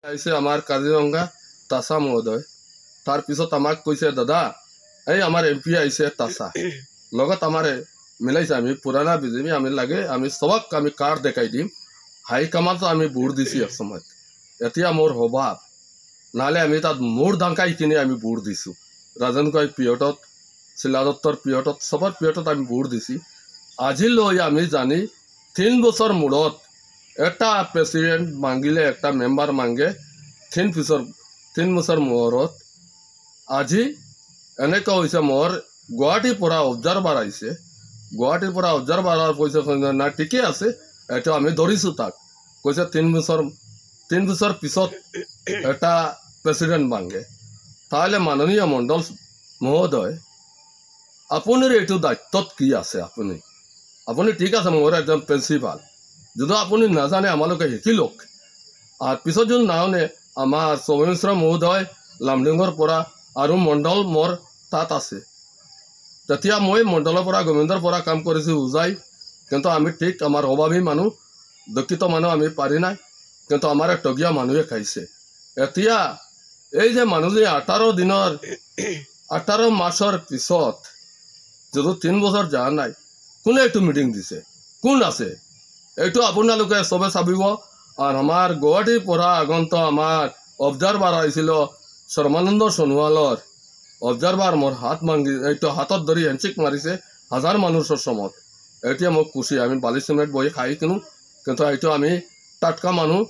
আইছে আমার কাজিরঙ্গা তাসা মহোদয় তার পিছত আমাক কইছে দাদা এই আমার এমপি আইছে তাসা লগত আমারে মিলাইছে আমি পুরানা বিজেপি আমি লাগে আমি সবক আমি কার্ড দেখাই দিম হাই কামান্ড আমি ভোট দিছি এক সময় এতিয়া মোর হবাব নালে আমি তাত মোর দাঙ্কাই কিনে আমি ভোট দিছো রাজন কয় পিয়টত শিলাদত্তর পিয়টত সবার পিয়টত আমি ভোট দিছি আজিলৈ আমি জানি 3 বছর মূৰত একটা প্ৰেসিডেন্ট মাঙ্গিলে একটা মেম্বাৰ মাঙ্গে 3 বছৰ মূৰত আজি এনেকা হয়েছে মোৰ গুৱাহাটীৰ পৰা অবজাৰভাৰ আইছে গুৱাহাটীৰ পৰা অবজারভার কৈছে না ঠিকই আছে এটা আমি ধরিছো তাক কৈছে 3 বছর পিছত একটা প্রেসিডেন্ট মাঙ্গে তাহলে মাননীয় মণ্ডল মহোদয় আপনার এইটো দায়িত্বত কি আছে আপনি ঠিক আছে মোর একজন প্রিন্সিপাল যদি আপনি নাজানে আমালোকে শিকিলক আর পিছত যদি নাজানে আমার সৌমেশ্বৰ মহোদয় লামডিঙৰ পৰা আৰু মণ্ডল মোৰ তাত আছে তেতিয়া মই মণ্ডলৰ পৰা গোবিন্দৰ পৰা কাম কৰিছো উজাই কিন্তু আমি ঠিক আমাৰ অভাৱী মানুহ দুঃখিত মানুহ আমি পাৰি নাই কিন্তু আমাৰ টগিয়া মানুহে খাইছে এতিয়া এই যে মানুহ যে 18 মাসৰ পিছত যদি 3 বছর যা নাই কোনে এইটো মিটিং দিছে কোন আছে এইটো আপোনালোকে সবে চাবিব আর আমার গুৱাহাটীৰ পৰা আগন্ত আমাৰ অবজাৰভাৰ আইছিল শৰ্মানন্দ সোণোৱালৰ অবজারভার মোর হাত মাঙ্গি এইটো হাতত ধরি হেণ্ডশেক মারিছে 1000 মানুষের সমত এতিয়া মোক খুশি আমি বালি সিমেন্ট বহি খাই কিনো কিন্তু এইটো আমি টাটকা মানুহ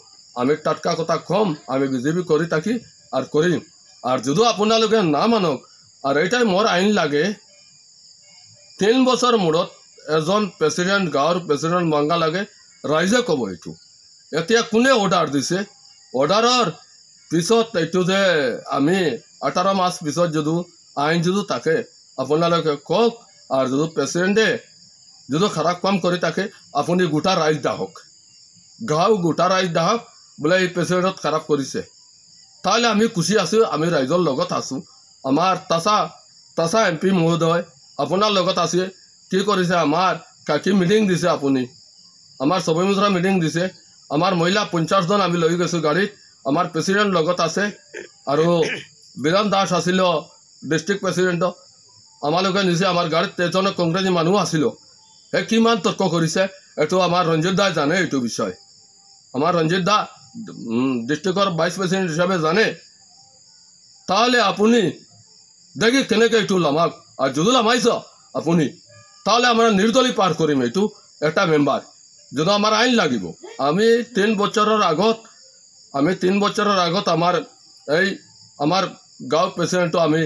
আমি টাটকা কথা কম আমি বিজেপি কৰি থাকি আৰ কৰিম আৰ যদি আপোনালোকে না মানক আৰ এইটাই মোৰ আইন লাগে 3 বছৰ মূৰত এজন প্ৰেসিডেন্ট গাঁৱৰ প্ৰেসিডেন্ট মাঙ্গা লাগে ৰাইজে কব এইটো এতিয়া কোনে অৰ্ডাৰ দিছে অৰ্ডাৰৰ পিছত এইটো যে আমি 18 মাস পিছত যদি আইন যদি থাকে আপোনালোকে কক আর যদি প্রেসিডেন্টে যদি খারাপ কাম করে থাকে আপনি গোটা রাইজ দাহক গাঁও গোটা রাইজ দাহক বোলে এই প্রেসিডেন্টত খারাপ করেছে তাহলে আমি খুশি আছো আমি ৰাইজৰ লগত আছো আমার তাসা এমপি মহোদয় আপনার লগত আছে কি করেছে আমার কাকি মিটিং দিছে আপনি আমার সৌমেশ্বৰ মিটিং দিছে আমার মহিলা 50 জন আমি লৈ গেছো গাড়ীত আমার প্রেসিডেন্ট লগত আছে আর বীৰেণ দাস আছিল ডিস্ট্রিক্ট প্রেসিডেন্ট আমালোকে নিছে আমার গাড়ীত 13জন কংগ্রেসী মানুহ আছিল হে কিমান তর্ক করেছে এইটো আমার রঞ্জিত দাই জানে এইটো বিষয় আমার রঞ্জিত দা ডিস্ট্রিক্টর ভাইস প্রেসিডেন্ট হিসাবে জানে তাহলে আপনি দেখি কেনেকে এইটো লামাক আর যদি লামাইছ আপনি তাহলে আমরা নির্দলী পার করিম এইটো একটা মেম্বার যদি আমার আইন লাগিব আমি 3 বছরের আগত আমার গাঁও প্রেসিডেন্টও আমি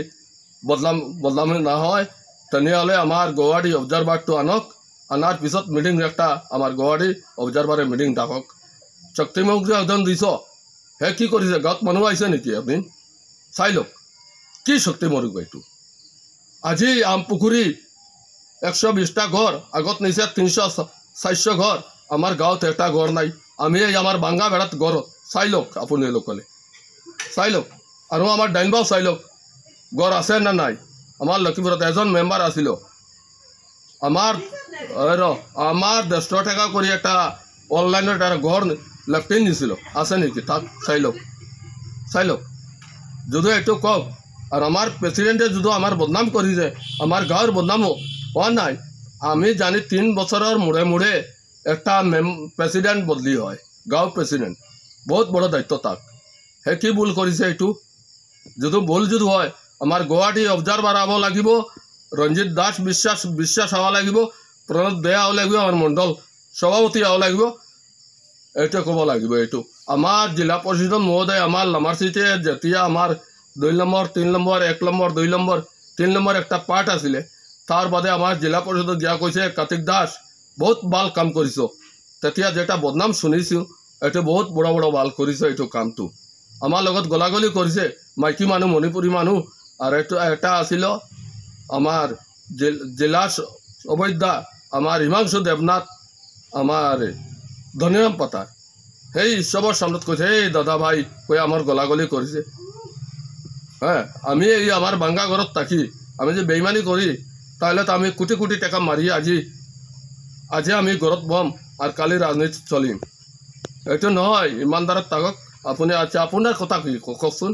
বদলাম না হয় তেনেহলে আমার গুৱাহাটী অবজাৰভাৰটো আনক আনাৰ পিছত মিটিং একটা আমাৰ গুৱাহাটী অবজাৰভাৰে মিটিং ডাকক শক্তিমুখ যে একজন দিছ হে কি কৰিছে গাঁৱত মানুহ আহিছে নেকি একদিন চাই লওক কি শক্তি মৰুক এইটো আজি আমপুখুৰী 120টা ঘৰ আগত নিছে 300-400 ঘৰ আমাৰ গাঁৱত একটা ঘর নাই আমি এই আমার বাঙ্গা বেড়াত ঘর চাই লওক আপুনি লোকলে চাই লওক আর আমার ডাইনবাও চাই লওক ঘর আছে না নাই আমার লক্ষীপুরত এজন মেম্বার আছিল আমার 150 টাকা করে একটা অনলাইনের একটা ঘর লেফটে নিছিল আছে নাকি তাক চাই লওক যদি এইটো কক আর আমার প্রেসিডেন্টে যদি আমার বদনাম করেছে আমার গাঁৱৰ বদনাম হওয়া নাই আমি জানি 3 বছরের মুড়ে একটা প্রেসিডেন্ট বদলি হয় গাঁও প্রেসিডেন্ট বহুত বড় দায়িত্ব তাক হে কি ভুল করেছে এইটো যদি ভুল যদি হয় আমার গুৱাহাটী অবজারভার আব লাগিব রঞ্জিত দাস বিশ্বাস হওয়া লাগিব প্রণব দে আব লাগিব আমার মণ্ডল সভাপতি আব লাগিব এইটো কব লাগিব এইটো আমার জিলা পরিষদ মহোদয় আমার লামারচিতে যেতিয়া আমার 2 নম্বর 3 নম্বর 1 নম্বর 2 নম্বর 3 নম্বর একটা পার্ট আছিলে তার বাদে আমার জিলা পরিষদ গিয়া কৈছে কার্তিক দাস বহুত ভাল কাম করিছ তেতিয়া যেটা বদনাম শুনিছো এইটো বহুত বড় ভাল করিছ এইটো কামটো আমার লগত গলাগলি করেছে মাইকী মানুহ মণিপুরী মানুহ আর এটা আছিল আমার জেলা অবৈধা আমার হিমাংশু দেবনাথ আমার ধনীরাম পাতার সেই সবার সামনে কৈছে এই দাদা ভাই কই আমার গলাগলি করেছে হ্যাঁ আমি এই আমার বাঙ্গা ঘরত থাকি আমি যে বেইমানি করি তাহলে তো আমি কোটি টাকা মারি আজি আমি ঘরত বম আর কালি রাজনীতি চলিম এইটো নহয় ইমানদারত থাকক আপুনি আচ্ছা আপোনাৰ কথা কি কওকচোন